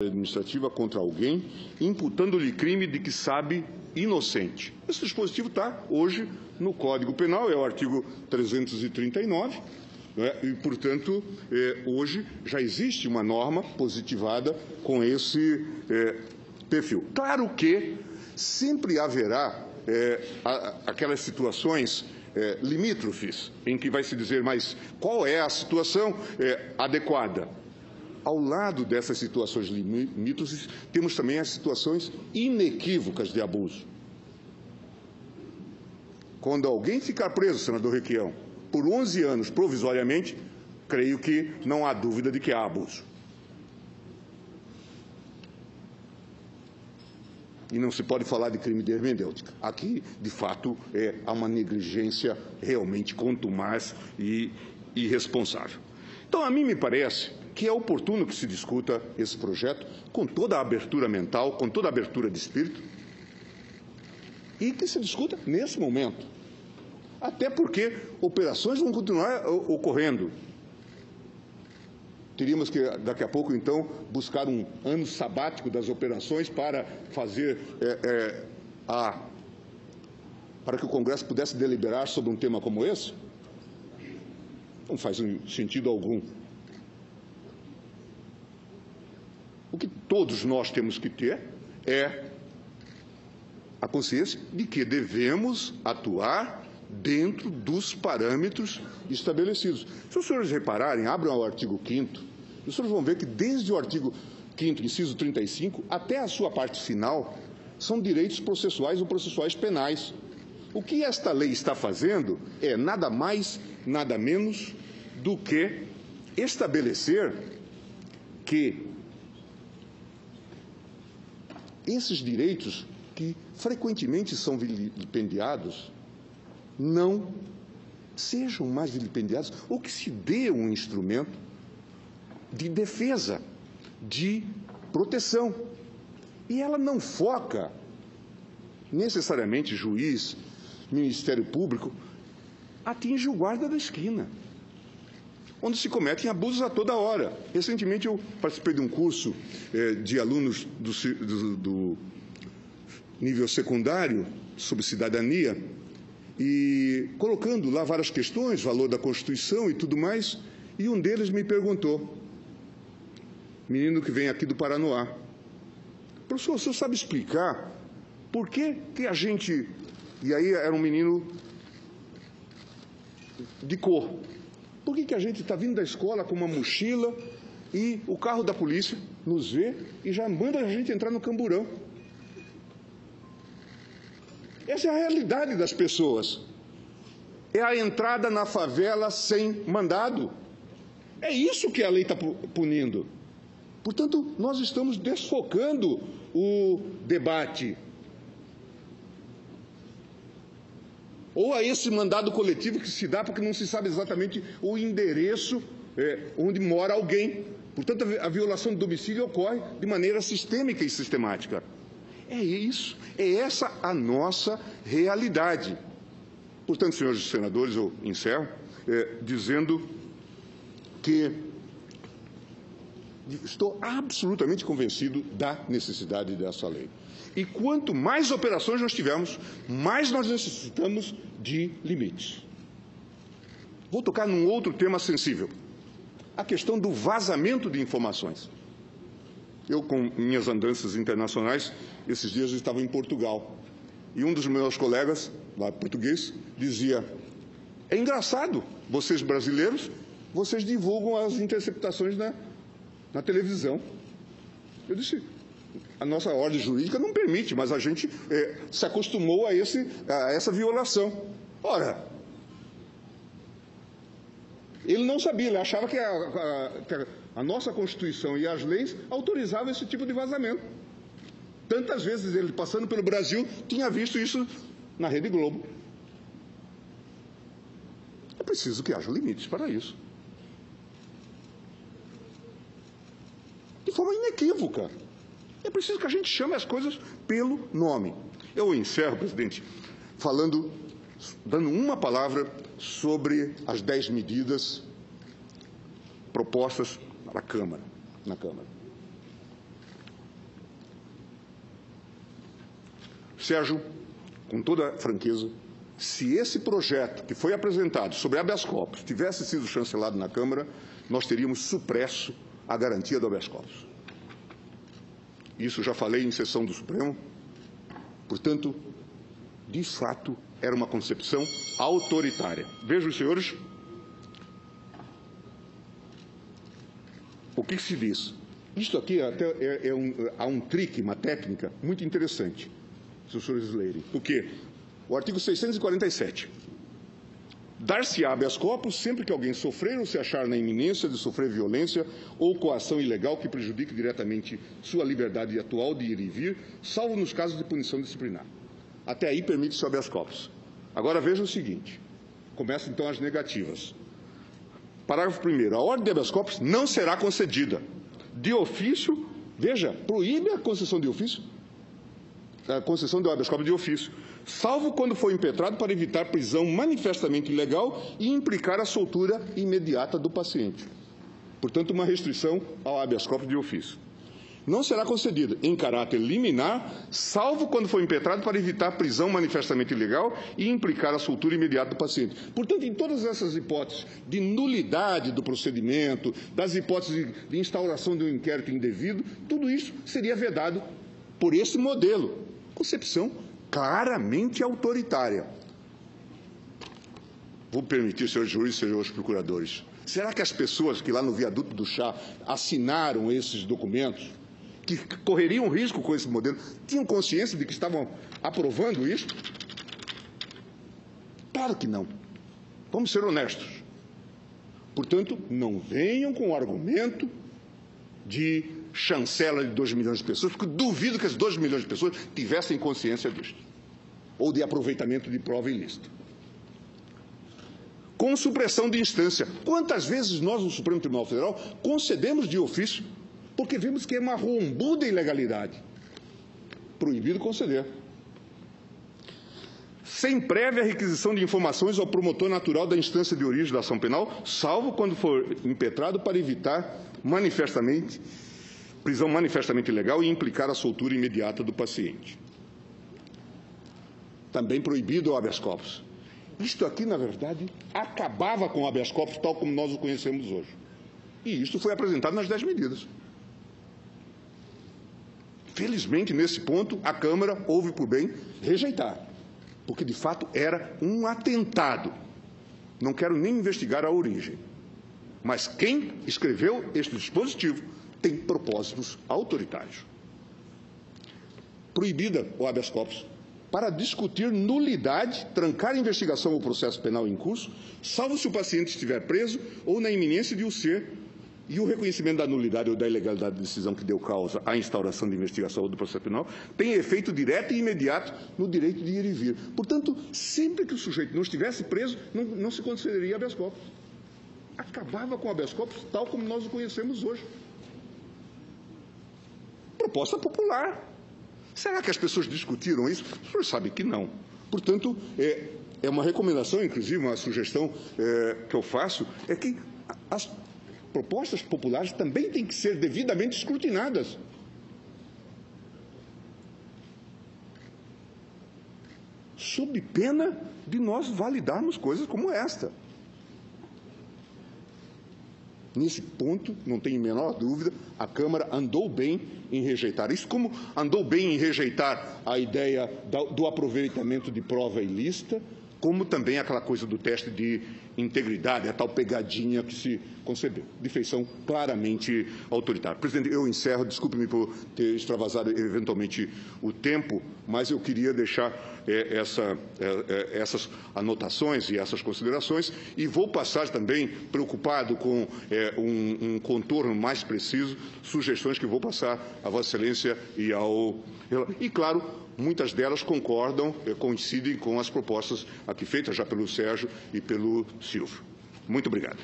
administrativa contra alguém, imputando-lhe crime de que sabe inocente. Esse dispositivo está hoje no Código Penal, é o artigo 339, e, portanto, hoje já existe uma norma positivada com esse perfil. Claro que sempre haverá aquelas situações limítrofes, em que vai se dizer, mas qual é a situação adequada? Ao lado dessas situações limítrofes, temos também as situações inequívocas de abuso. Quando alguém ficar preso, senador Requião, por 11 anos provisoriamente, creio que não há dúvida de que há abuso. E não se pode falar de crime de hermenêutica. Aqui, de fato, há uma negligência realmente contumaz e irresponsável. Então, a mim me parece que é oportuno que se discuta esse projeto com toda a abertura mental, com toda a abertura de espírito, e que se discuta nesse momento. Até porque operações vão continuar ocorrendo. Teríamos que, daqui a pouco, então, buscar um ano sabático das operações para fazer para que o Congresso pudesse deliberar sobre um tema como esse? Não faz sentido algum. O que todos nós temos que ter é a consciência de que devemos atuar dentro dos parâmetros estabelecidos. Se os senhores repararem, abram o artigo 5º, os senhores vão ver que desde o artigo 5º, inciso 35, até a sua parte final, são direitos processuais ou processuais penais. O que esta lei está fazendo é nada mais, nada menos do que estabelecer que esses direitos, que frequentemente são vilipendiados, não sejam mais vilipendiados, ou que se dê um instrumento de defesa, de proteção. E ela não foca necessariamente juiz, Ministério Público, atinge o guarda da esquina, onde se cometem abusos a toda hora. Recentemente eu participei de um curso de alunos do nível secundário sobre cidadania e colocando lá várias questões, valor da Constituição e tudo mais, e um deles me perguntou, menino que vem aqui do Paranoá, professor, o senhor sabe explicar por que a gente... E aí era um menino de cor. Por que a gente está vindo da escola com uma mochila e o carro da polícia nos vê e já manda a gente entrar no camburão? Essa é a realidade das pessoas. É a entrada na favela sem mandado. É isso que a lei está punindo. Portanto, nós estamos desfocando o debate. Ou a esse mandado coletivo que se dá porque não se sabe exatamente o endereço onde mora alguém. Portanto, a violação do domicílio ocorre de maneira sistêmica e sistemática. É isso, é essa a nossa realidade. Portanto, senhores senadores, eu encerro dizendo que estou absolutamente convencido da necessidade dessa lei. E quanto mais operações nós tivermos, mais nós necessitamos de limites. Vou tocar num outro tema sensível, a questão do vazamento de informações. Eu, com minhas andanças internacionais, esses dias eu estava em Portugal, e um dos meus colegas, lá português, dizia, é engraçado, vocês brasileiros, vocês divulgam as interceptações na televisão. Eu disse, a nossa ordem jurídica não permite, mas a gente se acostumou a essa violação. Ora, ele não sabia, ele achava que a nossa Constituição e as leis autorizavam esse tipo de vazamento. Tantas vezes ele, passando pelo Brasil, tinha visto isso na Rede Globo. É preciso que haja limites para isso. De forma inequívoca. É preciso que a gente chame as coisas pelo nome. Eu encerro, presidente, dando uma palavra sobre as 10 medidas propostas na Câmara. Sérgio, com toda franqueza, se esse projeto que foi apresentado sobre habeas corpus tivesse sido chancelado na Câmara, nós teríamos supresso a garantia do habeas corpus. Isso já falei em sessão do Supremo. Portanto, de fato, era uma concepção autoritária. Vejam, senhores, o que se diz. Isto aqui até há um trick, uma técnica muito interessante, se os senhores lerem. Por quê? O artigo 647. Dar-se-á habeas corpus sempre que alguém sofrer ou se achar na iminência de sofrer violência ou coação ilegal que prejudique diretamente sua liberdade atual de ir e vir, salvo nos casos de punição disciplinar. Até aí permite-se o habeas corpus. Agora veja o seguinte. Começam então as negativas. Parágrafo 1º. A ordem de habeas corpus não será concedida. De ofício, veja, proíbe a concessão de ofício, a concessão do habeas corpus de ofício, salvo quando for impetrado para evitar prisão manifestamente ilegal e implicar a soltura imediata do paciente. Portanto, uma restrição ao habeas corpus de ofício. Não será concedida em caráter liminar, salvo quando for impetrado para evitar prisão manifestamente ilegal e implicar a soltura imediata do paciente. Portanto, em todas essas hipóteses de nulidade do procedimento, das hipóteses de instauração de um inquérito indevido, tudo isso seria vedado por esse modelo. Concepção claramente autoritária. Vou permitir, senhores juízes e senhores procuradores, será que as pessoas que lá no viaduto do Chá assinaram esses documentos, que correriam risco com esse modelo, tinham consciência de que estavam aprovando isso? Claro que não. Vamos ser honestos. Portanto, não venham com o argumento de chancela de 2 milhões de pessoas, porque duvido que as 2 milhões de pessoas tivessem consciência disso, ou de aproveitamento de prova ilícita. Com supressão de instância. Quantas vezes nós, no Supremo Tribunal Federal, concedemos de ofício, porque vimos que é uma rombuda ilegalidade. Proibido conceder. Sem prévia requisição de informações ao promotor natural da instância de origem da ação penal, salvo quando for impetrado para evitar manifestamente prisão manifestamente ilegal e implicar a soltura imediata do paciente. Também proibido o habeas corpus. Isto aqui, na verdade, acabava com o habeas corpus tal como nós o conhecemos hoje. E isto foi apresentado nas 10 medidas. Felizmente, nesse ponto, a Câmara houve por bem rejeitar, porque, de fato, era um atentado. Não quero nem investigar a origem, mas quem escreveu este dispositivo tem propósitos autoritários. Proibida o habeas corpus para discutir nulidade, trancar a investigação ou processo penal em curso, salvo se o paciente estiver preso ou na iminência de o ser, e o reconhecimento da nulidade ou da ilegalidade da decisão que deu causa à instauração de investigação ou do processo penal tem efeito direto e imediato no direito de ir e vir. Portanto, sempre que o sujeito não estivesse preso, não se concederia habeas corpus. Acabava com o habeas corpus tal como nós o conhecemos hoje. Proposta popular. Será que as pessoas discutiram isso? O senhor sabe que não. Portanto, é uma recomendação, inclusive uma sugestão que eu faço, é que as propostas populares também têm que ser devidamente escrutinadas. Sob pena de nós validarmos coisas como esta. Nesse ponto, não tenho a menor dúvida, a Câmara andou bem em rejeitar isso, como andou bem em rejeitar a ideia do aproveitamento de prova ilícita, como também aquela coisa do teste de integridade, a tal pegadinha que se concebeu, de feição claramente autoritária. Presidente, eu encerro, desculpe-me por ter extravasado eventualmente o tempo, mas eu queria deixar essas anotações e essas considerações, e vou passar também, preocupado com um contorno mais preciso, sugestões que vou passar a Vossa Excelência e ao... E, claro, muitas delas concordam, coincidem com as propostas aqui feitas já pelo Sérgio e pelo Silvio. Muito obrigado.